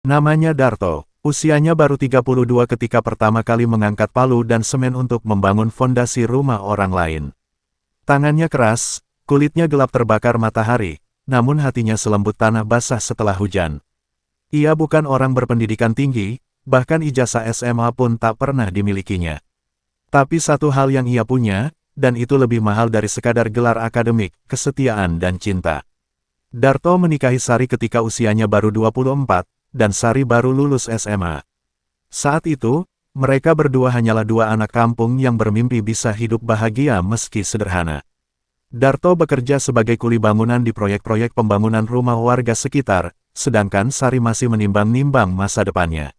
Namanya Darto. Usianya baru 32 ketika pertama kali mengangkat palu dan semen untuk membangun fondasi rumah orang lain. Tangannya keras, kulitnya gelap terbakar matahari, namun hatinya selembut tanah basah setelah hujan. Ia bukan orang berpendidikan tinggi, bahkan ijazah SMA pun tak pernah dimilikinya. Tapi satu hal yang ia punya, dan itu lebih mahal dari sekadar gelar akademik, kesetiaan dan cinta. Darto menikahi Sari ketika usianya baru 24, dan Sari baru lulus SMA. Saat itu, mereka berdua hanyalah dua anak kampung yang bermimpi bisa hidup bahagia meski sederhana. Darto bekerja sebagai kuli bangunan di proyek-proyek pembangunan rumah warga sekitar, sedangkan Sari masih menimbang-nimbang masa depannya.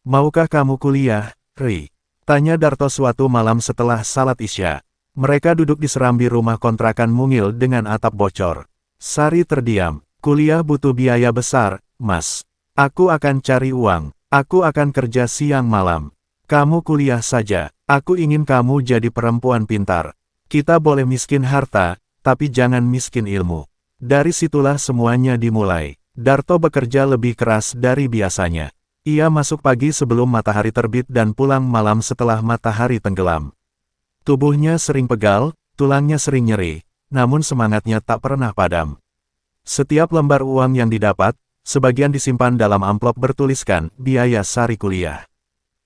"Maukah kamu kuliah, Ri?" tanya Darto suatu malam setelah salat Isya. Mereka duduk di serambi rumah kontrakan mungil dengan atap bocor. Sari terdiam. "Kuliah butuh biaya besar, Mas. Aku akan cari uang. Aku akan kerja siang malam. Kamu kuliah saja. Aku ingin kamu jadi perempuan pintar. Kita boleh miskin harta, tapi jangan miskin ilmu." Dari situlah semuanya dimulai. Darto bekerja lebih keras dari biasanya. Ia masuk pagi sebelum matahari terbit dan pulang malam setelah matahari tenggelam. Tubuhnya sering pegal, tulangnya sering nyeri, namun semangatnya tak pernah padam. Setiap lembar uang yang didapat, sebagian disimpan dalam amplop bertuliskan, biaya Sari kuliah.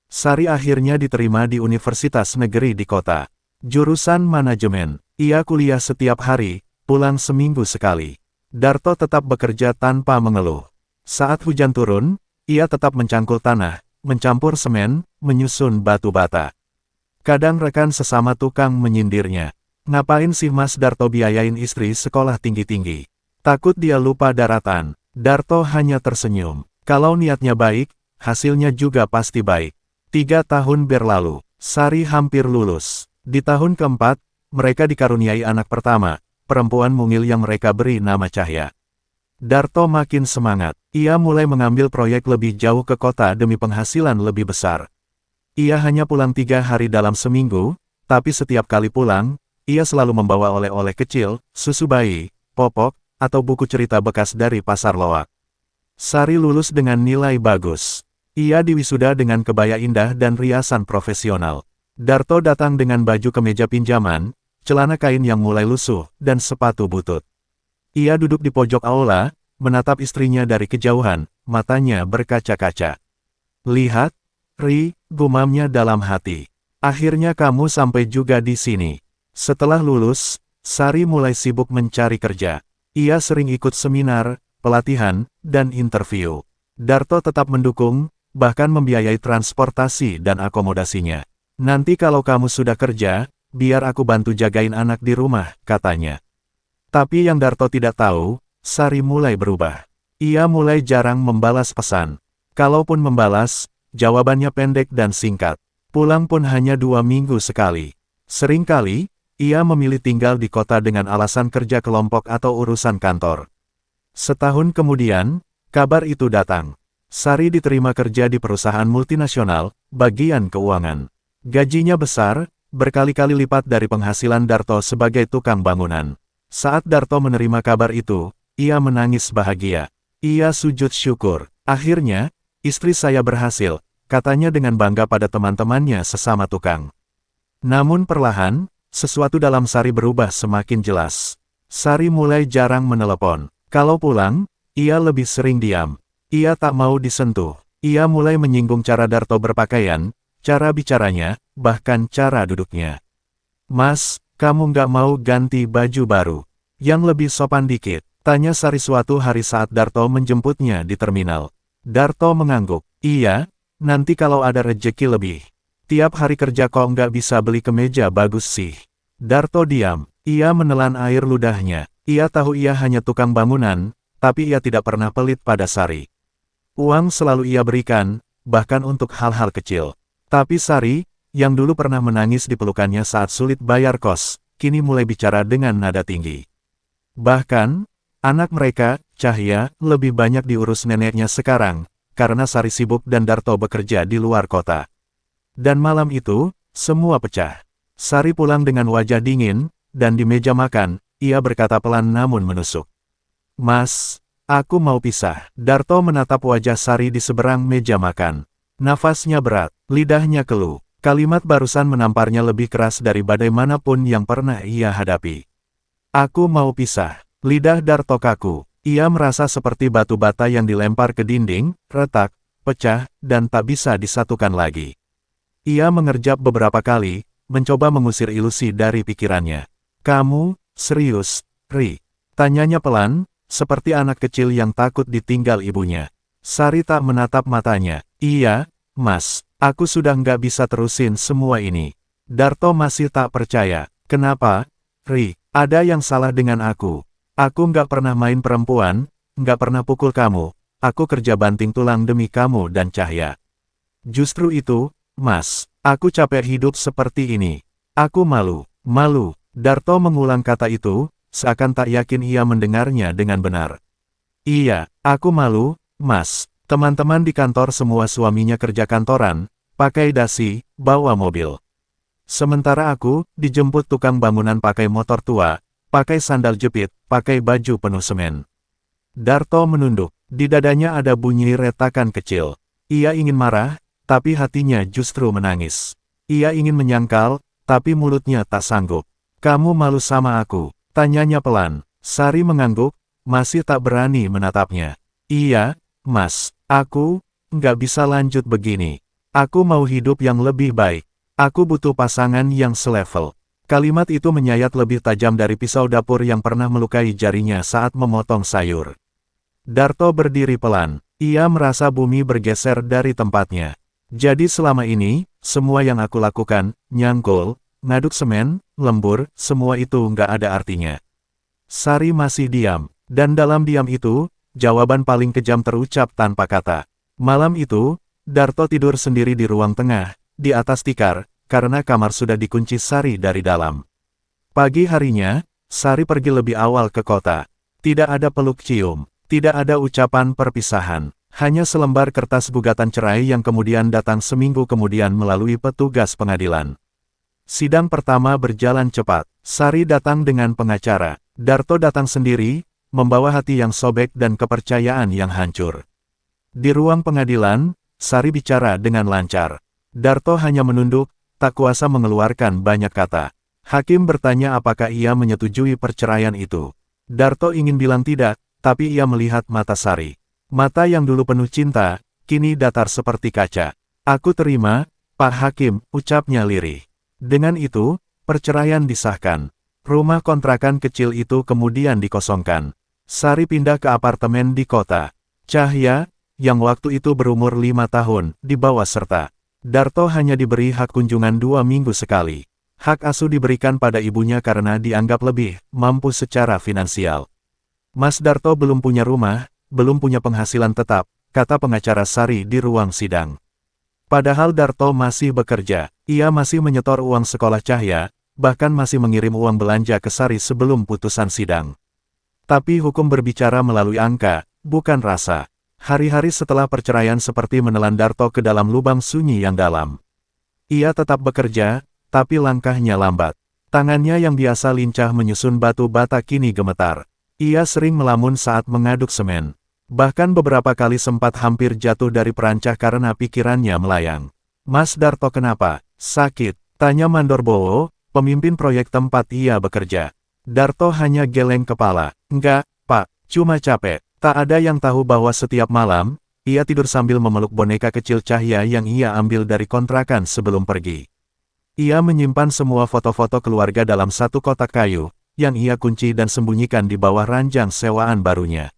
Sari akhirnya diterima di Universitas Negeri di kota. Jurusan manajemen. Ia kuliah setiap hari, pulang seminggu sekali. Darto tetap bekerja tanpa mengeluh. Saat hujan turun, ia tetap mencangkul tanah, mencampur semen, menyusun batu bata. Kadang rekan sesama tukang menyindirnya. "Ngapain sih Mas Darto biayain istri sekolah tinggi-tinggi? Takut dia lupa daratan." Darto hanya tersenyum. Kalau niatnya baik, hasilnya juga pasti baik. 3 tahun berlalu, Sari hampir lulus. Di tahun keempat, mereka dikaruniai anak pertama, perempuan mungil yang mereka beri nama Cahya. Darto makin semangat. Ia mulai mengambil proyek lebih jauh ke kota demi penghasilan lebih besar. Ia hanya pulang 3 hari dalam seminggu, tapi setiap kali pulang, ia selalu membawa oleh-oleh kecil, susu bayi, popok, atau buku cerita bekas dari pasar loak. Sari lulus dengan nilai bagus. Ia diwisuda dengan kebaya indah dan riasan profesional. Darto datang dengan baju kemeja pinjaman, celana kain yang mulai lusuh, dan sepatu butut. Ia duduk di pojok aula, menatap istrinya dari kejauhan, matanya berkaca-kaca. "Lihat, Ri," gumamnya dalam hati. "Akhirnya kamu sampai juga di sini." Setelah lulus, Sari mulai sibuk mencari kerja. Ia sering ikut seminar, pelatihan, dan interview. Darto tetap mendukung, bahkan membiayai transportasi dan akomodasinya. "Nanti kalau kamu sudah kerja, biar aku bantu jagain anak di rumah," katanya. Tapi yang Darto tidak tahu, Sari mulai berubah. Ia mulai jarang membalas pesan. Kalaupun membalas, jawabannya pendek dan singkat. Pulang pun hanya 2 minggu sekali. Seringkali, ia memilih tinggal di kota dengan alasan kerja kelompok atau urusan kantor. Setahun kemudian, kabar itu datang. Sari diterima kerja di perusahaan multinasional, bagian keuangan. Gajinya besar, berkali-kali lipat dari penghasilan Darto sebagai tukang bangunan. Saat Darto menerima kabar itu, ia menangis bahagia. Ia sujud syukur. "Akhirnya, istri saya berhasil," katanya dengan bangga pada teman-temannya sesama tukang. Namun perlahan, sesuatu dalam Sari berubah semakin jelas. Sari mulai jarang menelepon. Kalau pulang, ia lebih sering diam. Ia tak mau disentuh. Ia mulai menyinggung cara Darto berpakaian, cara bicaranya, bahkan cara duduknya. "Mas, kamu nggak mau ganti baju baru? Yang lebih sopan dikit?" tanya Sari suatu hari saat Darto menjemputnya di terminal. Darto mengangguk. "Iya, nanti kalau ada rejeki lebih. Tiap hari kerja kok nggak bisa beli kemeja bagus sih." Darto diam. Ia menelan air ludahnya. Ia tahu ia hanya tukang bangunan, tapi ia tidak pernah pelit pada Sari. Uang selalu ia berikan, bahkan untuk hal-hal kecil. Tapi Sari, yang dulu pernah menangis di pelukannya saat sulit bayar kos, kini mulai bicara dengan nada tinggi. Bahkan, anak mereka, Cahya, lebih banyak diurus neneknya sekarang, karena Sari sibuk dan Darto bekerja di luar kota. Dan malam itu, semua pecah. Sari pulang dengan wajah dingin, dan di meja makan, ia berkata pelan namun menusuk. "Mas, Aku mau pisah. Darto menatap wajah Sari di seberang meja makan. Nafasnya berat, lidahnya keluh. Kalimat barusan menamparnya lebih keras dari badai manapun yang pernah ia hadapi. Aku mau pisah. Lidah Darto kaku. Ia merasa seperti batu bata yang dilempar ke dinding, retak, pecah, dan tak bisa disatukan lagi. Ia mengerjap beberapa kali, mencoba mengusir ilusi dari pikirannya. Kamu, serius, Ri? Tanyanya pelan, seperti anak kecil yang takut ditinggal ibunya. Sari tak menatap matanya. Iya, Mas, aku sudah nggak bisa terusin semua ini. Darto masih tak percaya. Kenapa, Ri? Ada yang salah dengan aku. Aku nggak pernah main perempuan, nggak pernah pukul kamu. Aku kerja banting tulang demi kamu dan Cahya. Justru itu, Mas, aku capek hidup seperti ini. Aku malu, malu. Darto mengulang kata itu, seakan tak yakin ia mendengarnya dengan benar. Iya, aku malu, Mas. Teman-teman di kantor semua suaminya kerja kantoran, pakai dasi, bawa mobil. Sementara aku, dijemput tukang bangunan pakai motor tua, pakai sandal jepit, pakai baju penuh semen. Darto menunduk, di dadanya ada bunyi retakan kecil. Ia ingin marah, tapi hatinya justru menangis. Ia ingin menyangkal, tapi mulutnya tak sanggup. Kamu malu sama aku? Tanyanya pelan. Sari mengangguk, masih tak berani menatapnya. Iya, Mas, aku nggak bisa lanjut begini. Aku mau hidup yang lebih baik. Aku butuh pasangan yang selevel. Kalimat itu menyayat lebih tajam dari pisau dapur yang pernah melukai jarinya saat memotong sayur. Darto berdiri pelan. Ia merasa bumi bergeser dari tempatnya. Jadi selama ini, semua yang aku lakukan, nyangkul, ngaduk semen, lembur, semua itu nggak ada artinya. Sari masih diam, dan dalam diam itu, jawaban paling kejam terucap tanpa kata. Malam itu, Darto tidur sendiri di ruang tengah, di atas tikar, karena kamar sudah dikunci Sari dari dalam. Pagi harinya, Sari pergi lebih awal ke kota. Tidak ada peluk cium, tidak ada ucapan perpisahan, hanya selembar kertas gugatan cerai yang kemudian datang seminggu kemudian melalui petugas pengadilan. Sidang pertama berjalan cepat. Sari datang dengan pengacara. Darto datang sendiri, membawa hati yang sobek dan kepercayaan yang hancur. Di ruang pengadilan, Sari bicara dengan lancar. Darto hanya menunduk, tak kuasa mengeluarkan banyak kata. Hakim bertanya apakah ia menyetujui perceraian itu. Darto ingin bilang tidak, tapi ia melihat mata Sari. Mata yang dulu penuh cinta, kini datar seperti kaca. Aku terima, Pak Hakim, ucapnya lirih. Dengan itu, perceraian disahkan. Rumah kontrakan kecil itu kemudian dikosongkan. Sari pindah ke apartemen di kota. Cahya, yang waktu itu berumur 5 tahun, dibawa serta. Darto hanya diberi hak kunjungan 2 minggu sekali. Hak asuh diberikan pada ibunya karena dianggap lebih mampu secara finansial. Mas Darto belum punya rumah, belum punya penghasilan tetap, kata pengacara Sari di ruang sidang. Padahal Darto masih bekerja, ia masih menyetor uang sekolah Cahya, bahkan masih mengirim uang belanja ke Sari sebelum putusan sidang. Tapi hukum berbicara melalui angka, bukan rasa. Hari-hari setelah perceraian seperti menelan Darto ke dalam lubang sunyi yang dalam. Ia tetap bekerja, tapi langkahnya lambat. Tangannya yang biasa lincah menyusun batu bata kini gemetar. Ia sering melamun saat mengaduk semen. Bahkan beberapa kali sempat hampir jatuh dari perancah karena pikirannya melayang. Mas Darto kenapa? Sakit? Tanya Mandorbowo, pemimpin proyek tempat ia bekerja. Darto hanya geleng kepala. Enggak, Pak, cuma capek. Tak ada yang tahu bahwa setiap malam, ia tidur sambil memeluk boneka kecil Cahya yang ia ambil dari kontrakan sebelum pergi. Ia menyimpan semua foto-foto keluarga dalam satu kotak kayu, yang ia kunci dan sembunyikan di bawah ranjang sewaan barunya.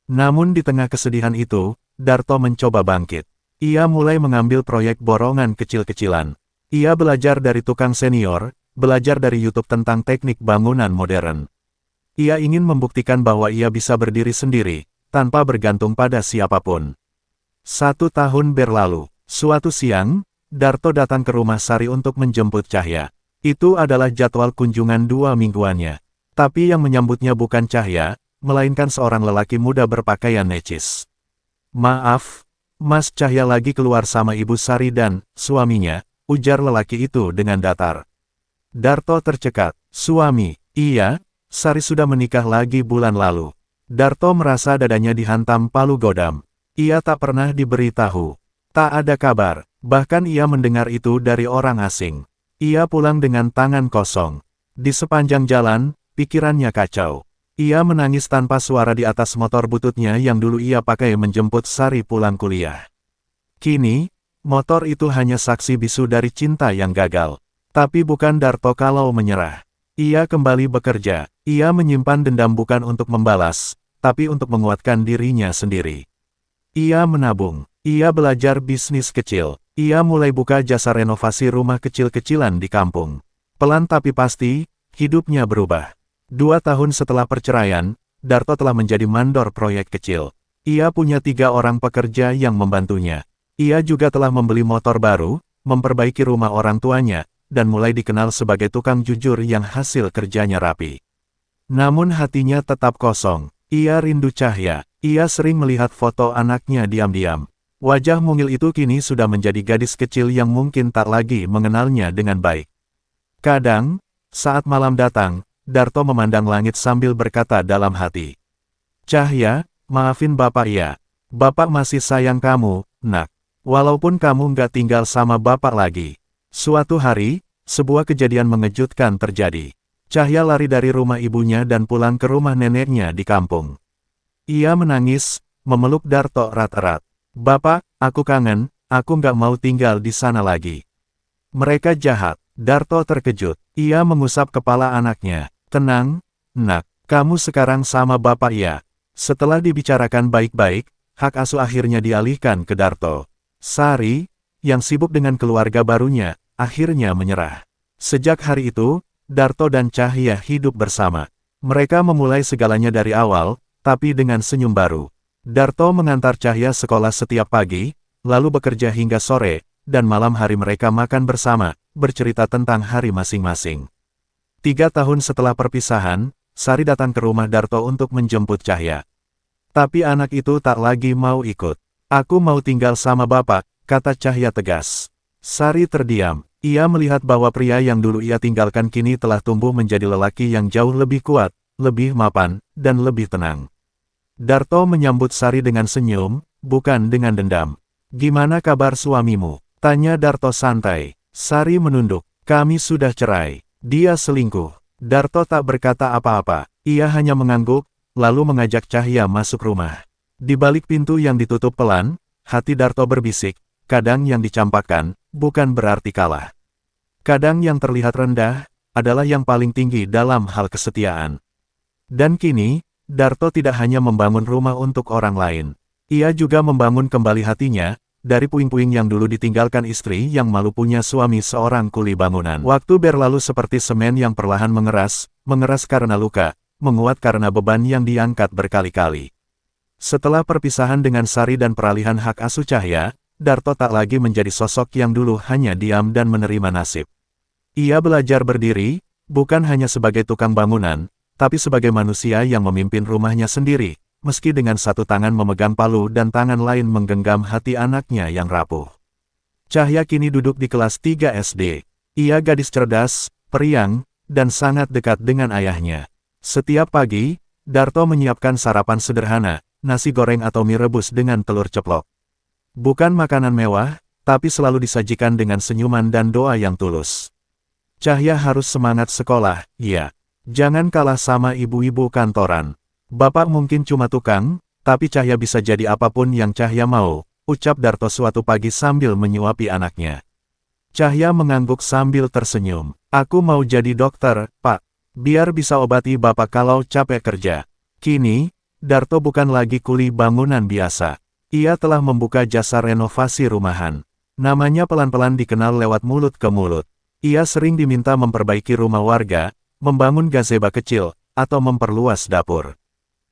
Namun di tengah kesedihan itu, Darto mencoba bangkit. Ia mulai mengambil proyek borongan kecil-kecilan. Ia belajar dari tukang senior, belajar dari YouTube tentang teknik bangunan modern. Ia ingin membuktikan bahwa ia bisa berdiri sendiri, tanpa bergantung pada siapapun. 1 tahun berlalu. Suatu siang, Darto datang ke rumah Sari untuk menjemput Cahya. Itu adalah jadwal kunjungan 2 mingguannya. Tapi yang menyambutnya bukan Cahya, melainkan seorang lelaki muda berpakaian necis. Maaf, Mas Cahya lagi keluar sama Ibu Sari dan suaminya, ujar lelaki itu dengan datar. Darto tercekat. Suami? Iya, Sari sudah menikah lagi bulan lalu. Darto merasa dadanya dihantam palu godam. Ia tak pernah diberitahu. Tak ada kabar, bahkan ia mendengar itu dari orang asing. Ia pulang dengan tangan kosong. Di sepanjang jalan, pikirannya kacau. Ia menangis tanpa suara di atas motor bututnya yang dulu ia pakai menjemput Sari pulang kuliah. Kini, motor itu hanya saksi bisu dari cinta yang gagal. Tapi bukan Darto kalau menyerah. Ia kembali bekerja. Ia menyimpan dendam bukan untuk membalas, tapi untuk menguatkan dirinya sendiri. Ia menabung. Ia belajar bisnis kecil. Ia mulai buka jasa renovasi rumah kecil-kecilan di kampung. Pelan tapi pasti, hidupnya berubah. 2 tahun setelah perceraian, Darto telah menjadi mandor proyek kecil. Ia punya 3 orang pekerja yang membantunya. Ia juga telah membeli motor baru, memperbaiki rumah orang tuanya, dan mulai dikenal sebagai tukang jujur yang hasil kerjanya rapi. Namun hatinya tetap kosong. Ia rindu Cahya. Ia sering melihat foto anaknya diam-diam. Wajah mungil itu kini sudah menjadi gadis kecil yang mungkin tak lagi mengenalnya dengan baik. Kadang, saat malam datang, Darto memandang langit sambil berkata dalam hati. Cahya, maafin Bapak ya. Bapak masih sayang kamu, nak. Walaupun kamu nggak tinggal sama Bapak lagi. Suatu hari, sebuah kejadian mengejutkan terjadi. Cahya lari dari rumah ibunya dan pulang ke rumah neneknya di kampung. Ia menangis, memeluk Darto erat-erat. Bapak, aku kangen, aku nggak mau tinggal di sana lagi. Mereka jahat. Darto terkejut. Ia mengusap kepala anaknya. Tenang, nak, kamu sekarang sama Bapak ya. Setelah dibicarakan baik-baik, hak asuh akhirnya dialihkan ke Darto. Sari, yang sibuk dengan keluarga barunya, akhirnya menyerah. Sejak hari itu, Darto dan Cahya hidup bersama. Mereka memulai segalanya dari awal, tapi dengan senyum baru. Darto mengantar Cahya sekolah setiap pagi, lalu bekerja hingga sore, dan malam hari mereka makan bersama, bercerita tentang hari masing-masing. 3 tahun setelah perpisahan, Sari datang ke rumah Darto untuk menjemput Cahya. Tapi anak itu tak lagi mau ikut. Aku mau tinggal sama Bapak, kata Cahya tegas. Sari terdiam. Ia melihat bahwa pria yang dulu ia tinggalkan kini telah tumbuh menjadi lelaki yang jauh lebih kuat, lebih mapan, dan lebih tenang. Darto menyambut Sari dengan senyum, bukan dengan dendam. Gimana kabar suamimu? Tanya Darto santai. Sari menunduk. Kami sudah cerai. Dia selingkuh. Darto tak berkata apa-apa. Ia hanya mengangguk, lalu mengajak Cahya masuk rumah. Di balik pintu yang ditutup pelan, hati Darto berbisik, kadang yang dicampakkan, bukan berarti kalah. Kadang yang terlihat rendah, adalah yang paling tinggi dalam hal kesetiaan. Dan kini, Darto tidak hanya membangun rumah untuk orang lain. Ia juga membangun kembali hatinya, dari puing-puing yang dulu ditinggalkan istri yang malu punya suami seorang kuli bangunan. Waktu berlalu seperti semen yang perlahan mengeras karena luka, menguat karena beban yang diangkat berkali-kali. Setelah perpisahan dengan Sari dan peralihan hak asuh Cahya, Darto tak lagi menjadi sosok yang dulu hanya diam dan menerima nasib. Ia belajar berdiri, bukan hanya sebagai tukang bangunan, tapi sebagai manusia yang memimpin rumahnya sendiri, meski dengan satu tangan memegang palu dan tangan lain menggenggam hati anaknya yang rapuh. Cahya kini duduk di kelas 3 SD. Ia gadis cerdas, periang, dan sangat dekat dengan ayahnya. Setiap pagi, Darto menyiapkan sarapan sederhana, nasi goreng atau mie rebus dengan telur ceplok. Bukan makanan mewah, tapi selalu disajikan dengan senyuman dan doa yang tulus. Cahya harus semangat sekolah, ya. Jangan kalah sama ibu-ibu kantoran. Bapak mungkin cuma tukang, tapi Cahya bisa jadi apapun yang Cahya mau, ucap Darto suatu pagi sambil menyuapi anaknya. Cahya mengangguk sambil tersenyum. Aku mau jadi dokter, Pak. Biar bisa obati Bapak kalau capek kerja. Kini, Darto bukan lagi kuli bangunan biasa. Ia telah membuka jasa renovasi rumahan. Namanya pelan-pelan dikenal lewat mulut ke mulut. Ia sering diminta memperbaiki rumah warga, membangun gazebo kecil, atau memperluas dapur.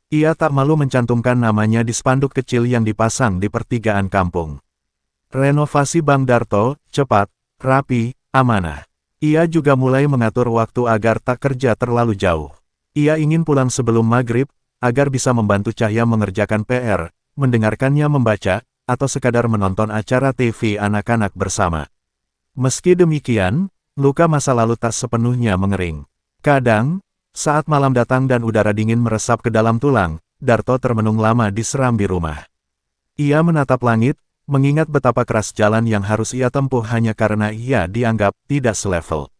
Ia tak malu mencantumkan namanya di spanduk kecil yang dipasang di pertigaan kampung. Renovasi Bang Darto, cepat, rapi, amanah. Ia juga mulai mengatur waktu agar tak kerja terlalu jauh. Ia ingin pulang sebelum maghrib, agar bisa membantu Cahya mengerjakan PR, mendengarkannya membaca, atau sekadar menonton acara TV anak-anak bersama. Meski demikian, luka masa lalu tak sepenuhnya mengering. Kadang, saat malam datang dan udara dingin meresap ke dalam tulang, Darto termenung lama di serambi rumah. Ia menatap langit, mengingat betapa keras jalan yang harus ia tempuh hanya karena ia dianggap tidak selevel.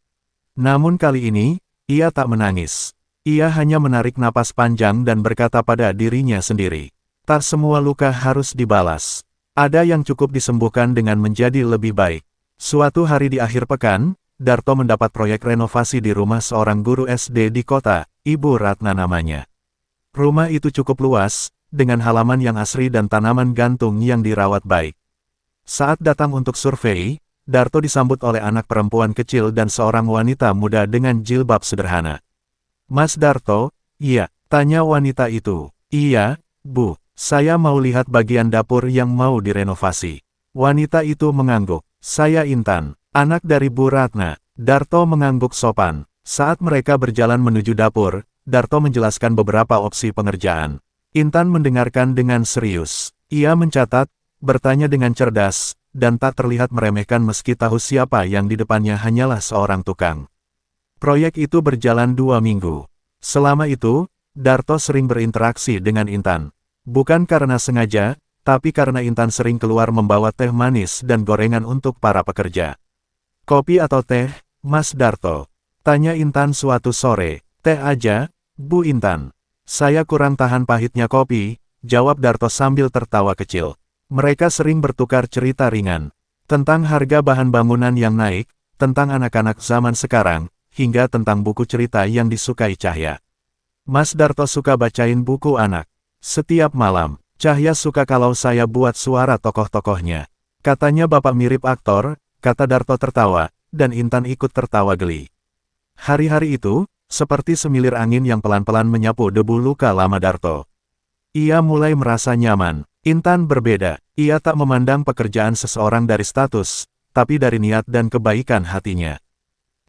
Namun kali ini, ia tak menangis. Ia hanya menarik napas panjang dan berkata pada dirinya sendiri, tak semua luka harus dibalas. Ada yang cukup disembuhkan dengan menjadi lebih baik. Suatu hari di akhir pekan, Darto mendapat proyek renovasi di rumah seorang guru SD di kota, Ibu Ratna namanya. Rumah itu cukup luas, dengan halaman yang asri dan tanaman gantung yang dirawat baik. Saat datang untuk survei, Darto disambut oleh anak perempuan kecil dan seorang wanita muda dengan jilbab sederhana. "Mas Darto?" "Iya," tanya wanita itu. "Iya, Bu, saya mau lihat bagian dapur yang mau direnovasi." Wanita itu mengangguk. "Saya Intan, anak dari Bu Ratna." Darto mengangguk sopan. Saat mereka berjalan menuju dapur, Darto menjelaskan beberapa opsi pengerjaan. Intan mendengarkan dengan serius. Ia mencatat, bertanya dengan cerdas, dan tak terlihat meremehkan meski tahu siapa yang di depannya hanyalah seorang tukang. Proyek itu berjalan 2 minggu. Selama itu, Darto sering berinteraksi dengan Intan. Bukan karena sengaja, tapi karena Intan sering keluar membawa teh manis dan gorengan untuk para pekerja. "Kopi atau teh, Mas Darto?" tanya Intan suatu sore. "Teh aja, Bu Intan." "Saya kurang tahan pahitnya kopi," jawab Darto sambil tertawa kecil. Mereka sering bertukar cerita ringan. Tentang harga bahan bangunan yang naik, tentang anak-anak zaman sekarang, hingga tentang buku cerita yang disukai Cahya. "Mas Darto suka bacain buku anak. Setiap malam, Cahya suka kalau saya buat suara tokoh-tokohnya. Katanya bapak mirip aktor," kata Darto tertawa, dan Intan ikut tertawa geli. Hari-hari itu, seperti semilir angin yang pelan-pelan menyapu debu luka lama Darto. Ia mulai merasa nyaman. Intan berbeda. Ia tak memandang pekerjaan seseorang dari status, tapi dari niat dan kebaikan hatinya.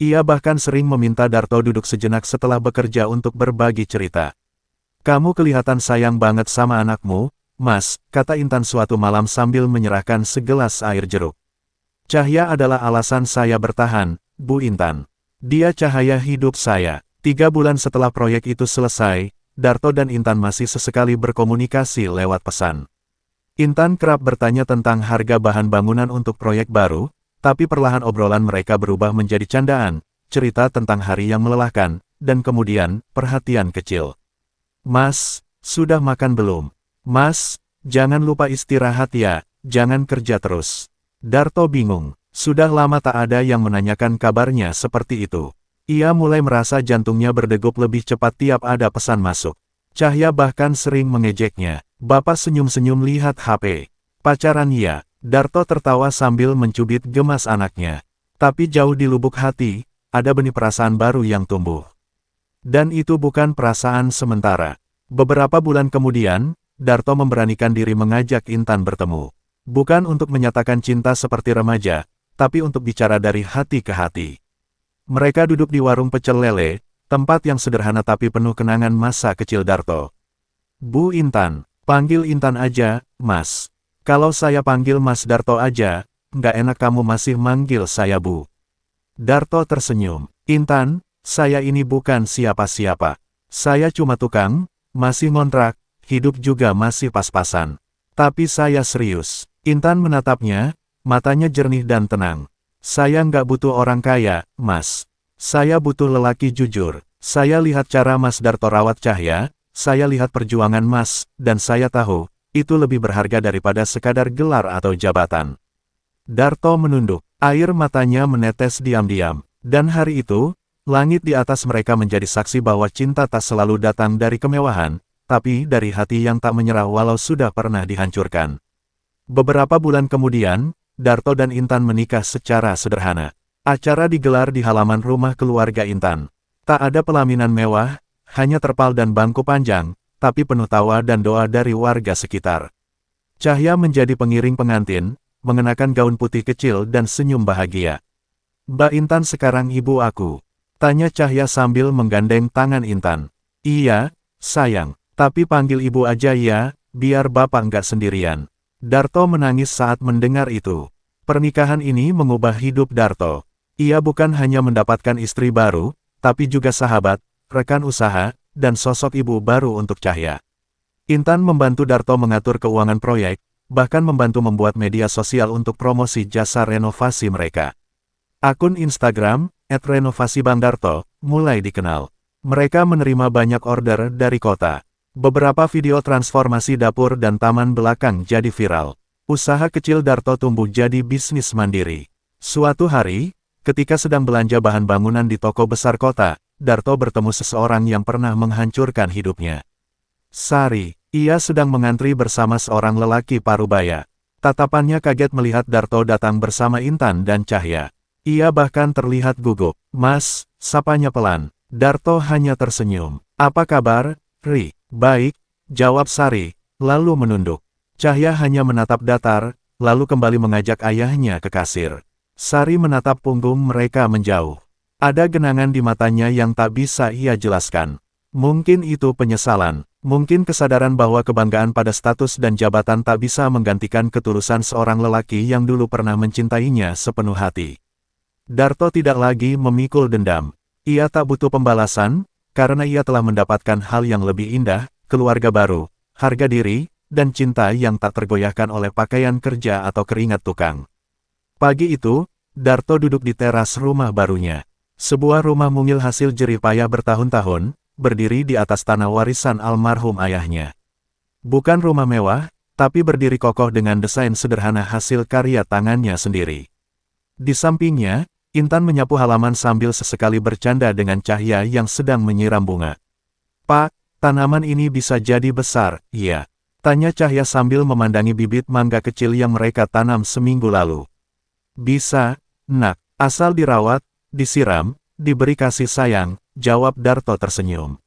Ia bahkan sering meminta Darto duduk sejenak setelah bekerja untuk berbagi cerita. "Kamu kelihatan sayang banget sama anakmu, Mas," kata Intan suatu malam sambil menyerahkan segelas air jeruk. "Cahya adalah alasan saya bertahan, Bu Intan. Dia cahaya hidup saya." 3 bulan setelah proyek itu selesai, Darto dan Intan masih sesekali berkomunikasi lewat pesan. Intan kerap bertanya tentang harga bahan bangunan untuk proyek baru, tapi perlahan obrolan mereka berubah menjadi candaan, cerita tentang hari yang melelahkan, dan kemudian, perhatian kecil. "Mas, sudah makan belum? Mas, jangan lupa istirahat ya, jangan kerja terus." Darto bingung. Sudah lama tak ada yang menanyakan kabarnya seperti itu. Ia mulai merasa jantungnya berdegup lebih cepat tiap ada pesan masuk. Cahya bahkan sering mengejeknya. "Bapak senyum-senyum lihat HP. Pacaran ya?" Darto tertawa sambil mencubit gemas anaknya. Tapi jauh di lubuk hati, ada benih perasaan baru yang tumbuh. Dan itu bukan perasaan sementara. Beberapa bulan kemudian, Darto memberanikan diri mengajak Intan bertemu. Bukan untuk menyatakan cinta seperti remaja, tapi untuk bicara dari hati ke hati. Mereka duduk di warung pecel lele, tempat yang sederhana tapi penuh kenangan masa kecil Darto. "Bu Intan, panggil Intan aja, Mas. Kalau saya panggil Mas Darto aja, nggak enak kamu masih manggil saya Bu." Darto tersenyum. "Intan, saya ini bukan siapa-siapa. Saya cuma tukang, masih ngontrak, hidup juga masih pas-pasan. Tapi saya serius." Intan menatapnya, matanya jernih dan tenang. "Saya nggak butuh orang kaya, Mas. Saya butuh lelaki jujur. Saya lihat cara Mas Darto rawat Cahya, saya lihat perjuangan Mas, dan saya tahu, itu lebih berharga daripada sekadar gelar atau jabatan." Darto menunduk, air matanya menetes diam-diam. Dan hari itu, langit di atas mereka menjadi saksi bahwa cinta tak selalu datang dari kemewahan, tapi dari hati yang tak menyerah walau sudah pernah dihancurkan. Beberapa bulan kemudian, Darto dan Intan menikah secara sederhana. Acara digelar di halaman rumah keluarga Intan. Tak ada pelaminan mewah, hanya terpal dan bangku panjang, tapi penuh tawa dan doa dari warga sekitar. Cahya menjadi pengiring pengantin, mengenakan gaun putih kecil dan senyum bahagia. "Mbak Intan sekarang ibu aku?" tanya Cahya sambil menggandeng tangan Intan. "Iya, sayang, tapi panggil ibu aja ya, biar bapak nggak sendirian." Darto menangis saat mendengar itu. Pernikahan ini mengubah hidup Darto. Ia bukan hanya mendapatkan istri baru, tapi juga sahabat, rekan usaha, dan sosok ibu baru untuk Cahya. Intan membantu Darto mengatur keuangan proyek, bahkan membantu membuat media sosial untuk promosi jasa renovasi mereka. Akun Instagram, @renovasibangdarto, mulai dikenal. Mereka menerima banyak order dari kota. Beberapa video transformasi dapur dan taman belakang jadi viral. Usaha kecil Darto tumbuh jadi bisnis mandiri. Suatu hari, ketika sedang belanja bahan bangunan di toko besar kota, Darto bertemu seseorang yang pernah menghancurkan hidupnya. Sari, ia sedang mengantri bersama seorang lelaki parubaya. Tatapannya kaget melihat Darto datang bersama Intan dan Cahya. Ia bahkan terlihat gugup. "Mas," sapanya pelan. Darto hanya tersenyum. "Apa kabar, Ri?" "Baik," jawab Sari, lalu menunduk. Cahya hanya menatap datar, lalu kembali mengajak ayahnya ke kasir. Sari menatap punggung mereka menjauh. Ada genangan di matanya yang tak bisa ia jelaskan. Mungkin itu penyesalan. Mungkin kesadaran bahwa kebanggaan pada status dan jabatan tak bisa menggantikan ketulusan seorang lelaki yang dulu pernah mencintainya sepenuh hati. Darto tidak lagi memikul dendam. Ia tak butuh pembalasan, karena ia telah mendapatkan hal yang lebih indah, keluarga baru, harga diri, dan cinta yang tak tergoyahkan oleh pakaian kerja atau keringat tukang. Pagi itu, Darto duduk di teras rumah barunya. Sebuah rumah mungil hasil jerih payah bertahun-tahun, berdiri di atas tanah warisan almarhum ayahnya. Bukan rumah mewah, tapi berdiri kokoh dengan desain sederhana hasil karya tangannya sendiri. Di sampingnya, Intan menyapu halaman sambil sesekali bercanda dengan Cahya yang sedang menyiram bunga. "Pak, tanaman ini bisa jadi besar, iya?" tanya Cahya sambil memandangi bibit mangga kecil yang mereka tanam seminggu lalu. "Bisa, Nak, asal dirawat, disiram, diberi kasih sayang," jawab Darto tersenyum.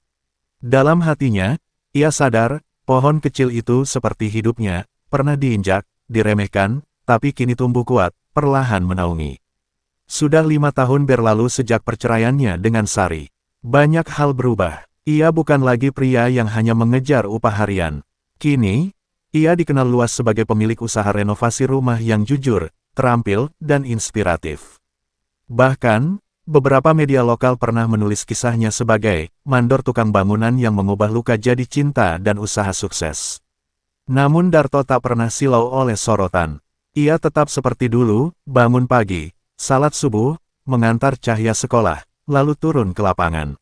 Dalam hatinya, ia sadar, pohon kecil itu seperti hidupnya, pernah diinjak, diremehkan, tapi kini tumbuh kuat, perlahan menaungi. Sudah 5 tahun berlalu sejak perceraiannya dengan Sari. Banyak hal berubah. Ia bukan lagi pria yang hanya mengejar upah harian. Kini, ia dikenal luas sebagai pemilik usaha renovasi rumah yang jujur, terampil, dan inspiratif. Bahkan, beberapa media lokal pernah menulis kisahnya sebagai mandor tukang bangunan yang mengubah luka jadi cinta dan usaha sukses. Namun Darto tak pernah silau oleh sorotan. Ia tetap seperti dulu, bangun pagi, salat subuh, mengantar Cahya sekolah, lalu turun ke lapangan.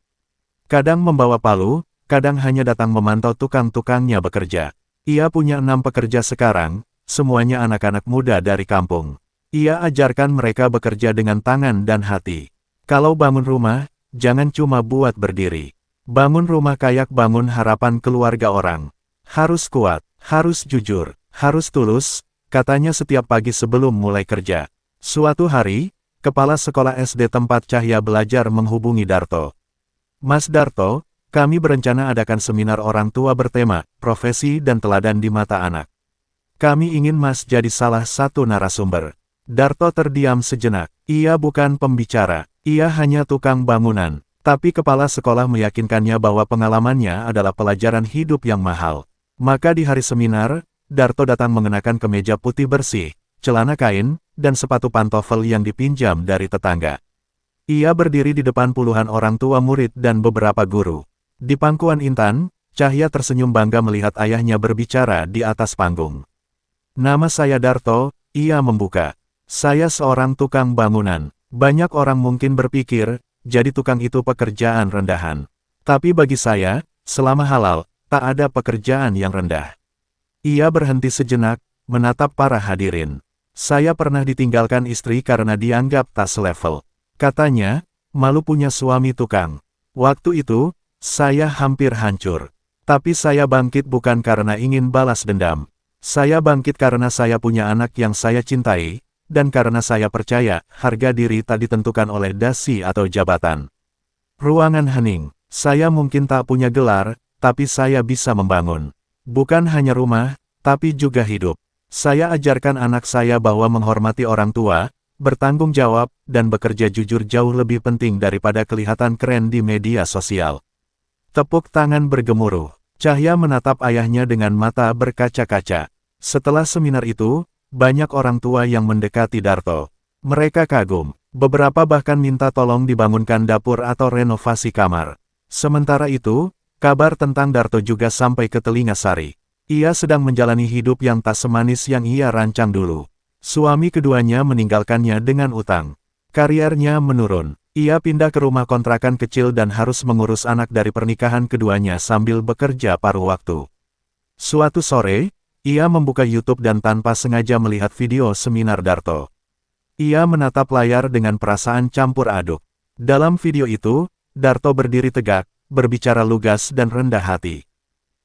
Kadang membawa palu, kadang hanya datang memantau tukang-tukangnya bekerja. Ia punya 6 pekerja sekarang, semuanya anak-anak muda dari kampung. Ia ajarkan mereka bekerja dengan tangan dan hati. Kalau bangun rumah, jangan cuma buat berdiri. Bangun rumah kayak bangun harapan keluarga orang. Harus kuat, harus jujur, harus tulus, katanya setiap pagi sebelum mulai kerja. Suatu hari, kepala sekolah SD tempat Cahya belajar menghubungi Darto. "Mas Darto, kami berencana adakan seminar orang tua bertema, profesi dan teladan di mata anak. Kami ingin Mas jadi salah satu narasumber." Darto terdiam sejenak. Ia bukan pembicara, ia hanya tukang bangunan. Tapi kepala sekolah meyakinkannya bahwa pengalamannya adalah pelajaran hidup yang mahal. Maka di hari seminar, Darto datang mengenakan kemeja putih bersih, celana kain, dan sepatu pantofel yang dipinjam dari tetangga. Ia berdiri di depan puluhan orang tua murid dan beberapa guru. Di pangkuan Intan, Cahya tersenyum bangga melihat ayahnya berbicara di atas panggung. "Nama saya Darto," ia membuka. "Saya seorang tukang bangunan. Banyak orang mungkin berpikir, jadi tukang itu pekerjaan rendahan. Tapi bagi saya, selama halal, tak ada pekerjaan yang rendah." Ia berhenti sejenak, menatap para hadirin. "Saya pernah ditinggalkan istri karena dianggap tak selevel. Katanya, malu punya suami tukang. Waktu itu, saya hampir hancur. Tapi saya bangkit bukan karena ingin balas dendam. Saya bangkit karena saya punya anak yang saya cintai, dan karena saya percaya, harga diri tak ditentukan oleh dasi atau jabatan." Ruangan hening. "Saya mungkin tak punya gelar, tapi saya bisa membangun. Bukan hanya rumah, tapi juga hidup. Saya ajarkan anak saya bahwa menghormati orang tua, bertanggung jawab, dan bekerja jujur jauh lebih penting daripada kelihatan keren di media sosial." Tepuk tangan bergemuruh. Cahya menatap ayahnya dengan mata berkaca-kaca. Setelah seminar itu, banyak orang tua yang mendekati Darto. Mereka kagum. Beberapa bahkan minta tolong dibangunkan dapur atau renovasi kamar. Sementara itu, Kabar tentang Darto juga sampai ke telinga Sari. Ia sedang menjalani hidup yang tak semanis yang ia rancang dulu. Suami keduanya meninggalkannya dengan utang. Kariernya menurun. Ia pindah ke rumah kontrakan kecil dan harus mengurus anak dari pernikahan keduanya sambil bekerja paruh waktu. Suatu sore, ia membuka YouTube dan tanpa sengaja melihat video seminar Darto. Ia menatap layar dengan perasaan campur aduk. Dalam video itu, Darto berdiri tegak, berbicara lugas dan rendah hati.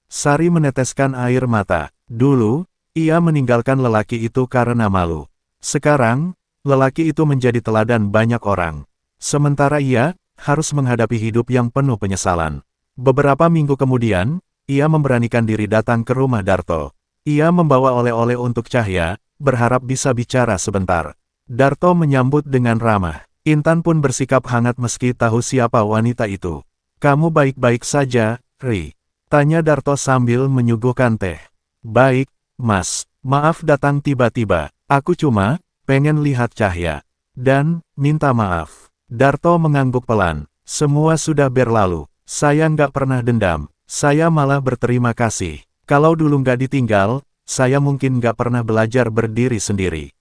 Sari meneteskan air mata. Dulu, ia meninggalkan lelaki itu karena malu. Sekarang, lelaki itu menjadi teladan banyak orang. Sementara ia, harus menghadapi hidup yang penuh penyesalan. Beberapa minggu kemudian, ia memberanikan diri datang ke rumah Darto. Ia membawa oleh-oleh untuk Cahya, berharap bisa bicara sebentar. Darto menyambut dengan ramah. Intan pun bersikap hangat meski tahu siapa wanita itu. "Kamu baik-baik saja, Ri?" tanya Darto sambil menyuguhkan teh. "Baik, Mas. Maaf datang tiba-tiba. Aku cuma pengen lihat Cahya. Dan minta maaf." Darto mengangguk pelan. "Semua sudah berlalu. Saya nggak pernah dendam. Saya malah berterima kasih. Kalau dulu nggak ditinggal, saya mungkin nggak pernah belajar berdiri sendiri."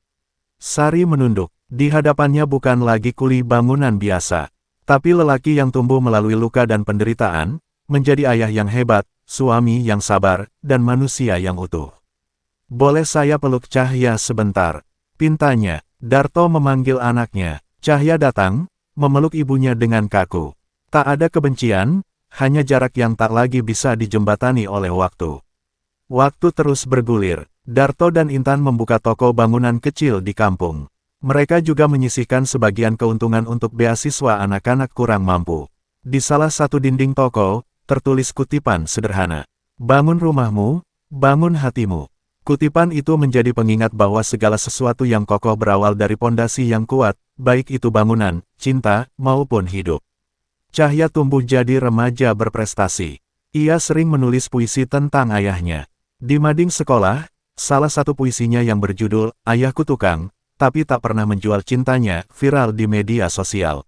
Sari menunduk. Di hadapannya bukan lagi kuli bangunan biasa, tapi lelaki yang tumbuh melalui luka dan penderitaan, menjadi ayah yang hebat, suami yang sabar, dan manusia yang utuh. "Boleh saya peluk Cahya sebentar?" pintanya. Darto memanggil anaknya. Cahya datang, memeluk ibunya dengan kaku. Tak ada kebencian, hanya jarak yang tak lagi bisa dijembatani oleh waktu. Waktu terus bergulir. Darto dan Intan membuka toko bangunan kecil di kampung. Mereka juga menyisihkan sebagian keuntungan untuk beasiswa anak-anak kurang mampu. Di salah satu dinding toko, tertulis kutipan sederhana. "Bangun rumahmu, bangun hatimu." Kutipan itu menjadi pengingat bahwa segala sesuatu yang kokoh berawal dari pondasi yang kuat, baik itu bangunan, cinta, maupun hidup. Cahya tumbuh jadi remaja berprestasi. Ia sering menulis puisi tentang ayahnya. Di mading sekolah, salah satu puisinya yang berjudul "Ayahku Tukang, tapi tak pernah menjual cintanya," viral di media sosial.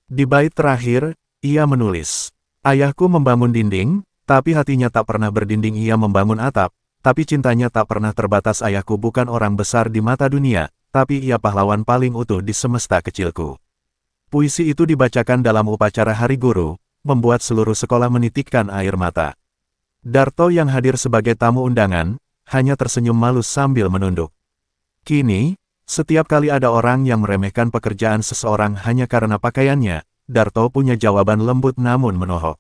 Di bait terakhir, ia menulis, "Ayahku membangun dinding, tapi hatinya tak pernah berdinding. Ia membangun atap, tapi cintanya tak pernah terbatas. Ayahku bukan orang besar di mata dunia, tapi ia pahlawan paling utuh di semesta kecilku." Puisi itu dibacakan dalam upacara Hari Guru, membuat seluruh sekolah menitikkan air mata. Darto yang hadir sebagai tamu undangan, hanya tersenyum malu sambil menunduk. Kini, setiap kali ada orang yang meremehkan pekerjaan seseorang hanya karena pakaiannya, Darto punya jawaban lembut namun menohok.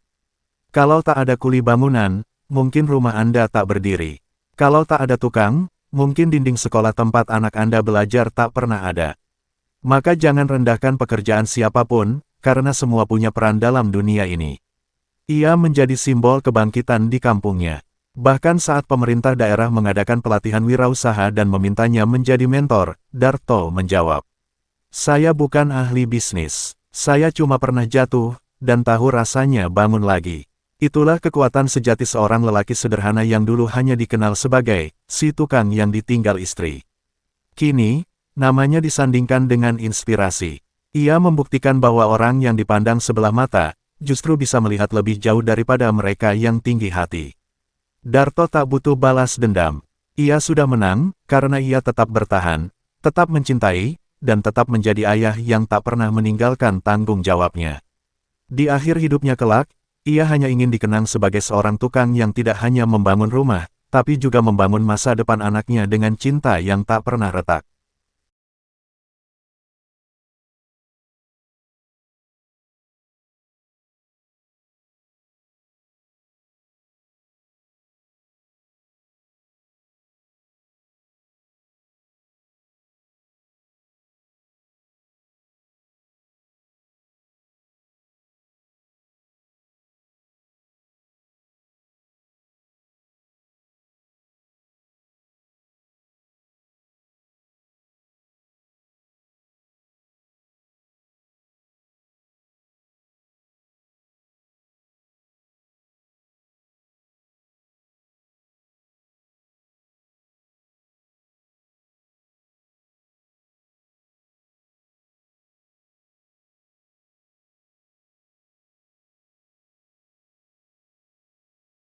"Kalau tak ada kuli bangunan, mungkin rumah Anda tak berdiri. Kalau tak ada tukang, mungkin dinding sekolah tempat anak Anda belajar tak pernah ada. Maka jangan rendahkan pekerjaan siapapun, karena semua punya peran dalam dunia ini." Ia menjadi simbol kebangkitan di kampungnya. Bahkan saat pemerintah daerah mengadakan pelatihan wirausaha dan memintanya menjadi mentor, Darto menjawab, "Saya bukan ahli bisnis. Saya cuma pernah jatuh, dan tahu rasanya bangun lagi." Itulah kekuatan sejati seorang lelaki sederhana yang dulu hanya dikenal sebagai si tukang yang ditinggal istri. Kini, namanya disandingkan dengan inspirasi. Ia membuktikan bahwa orang yang dipandang sebelah mata, justru bisa melihat lebih jauh daripada mereka yang tinggi hati. Darto tak butuh balas dendam. Ia sudah menang, karena ia tetap bertahan, tetap mencintai, dan tetap menjadi ayah yang tak pernah meninggalkan tanggung jawabnya. Di akhir hidupnya kelak, ia hanya ingin dikenang sebagai seorang tukang yang tidak hanya membangun rumah, tapi juga membangun masa depan anaknya dengan cinta yang tak pernah retak.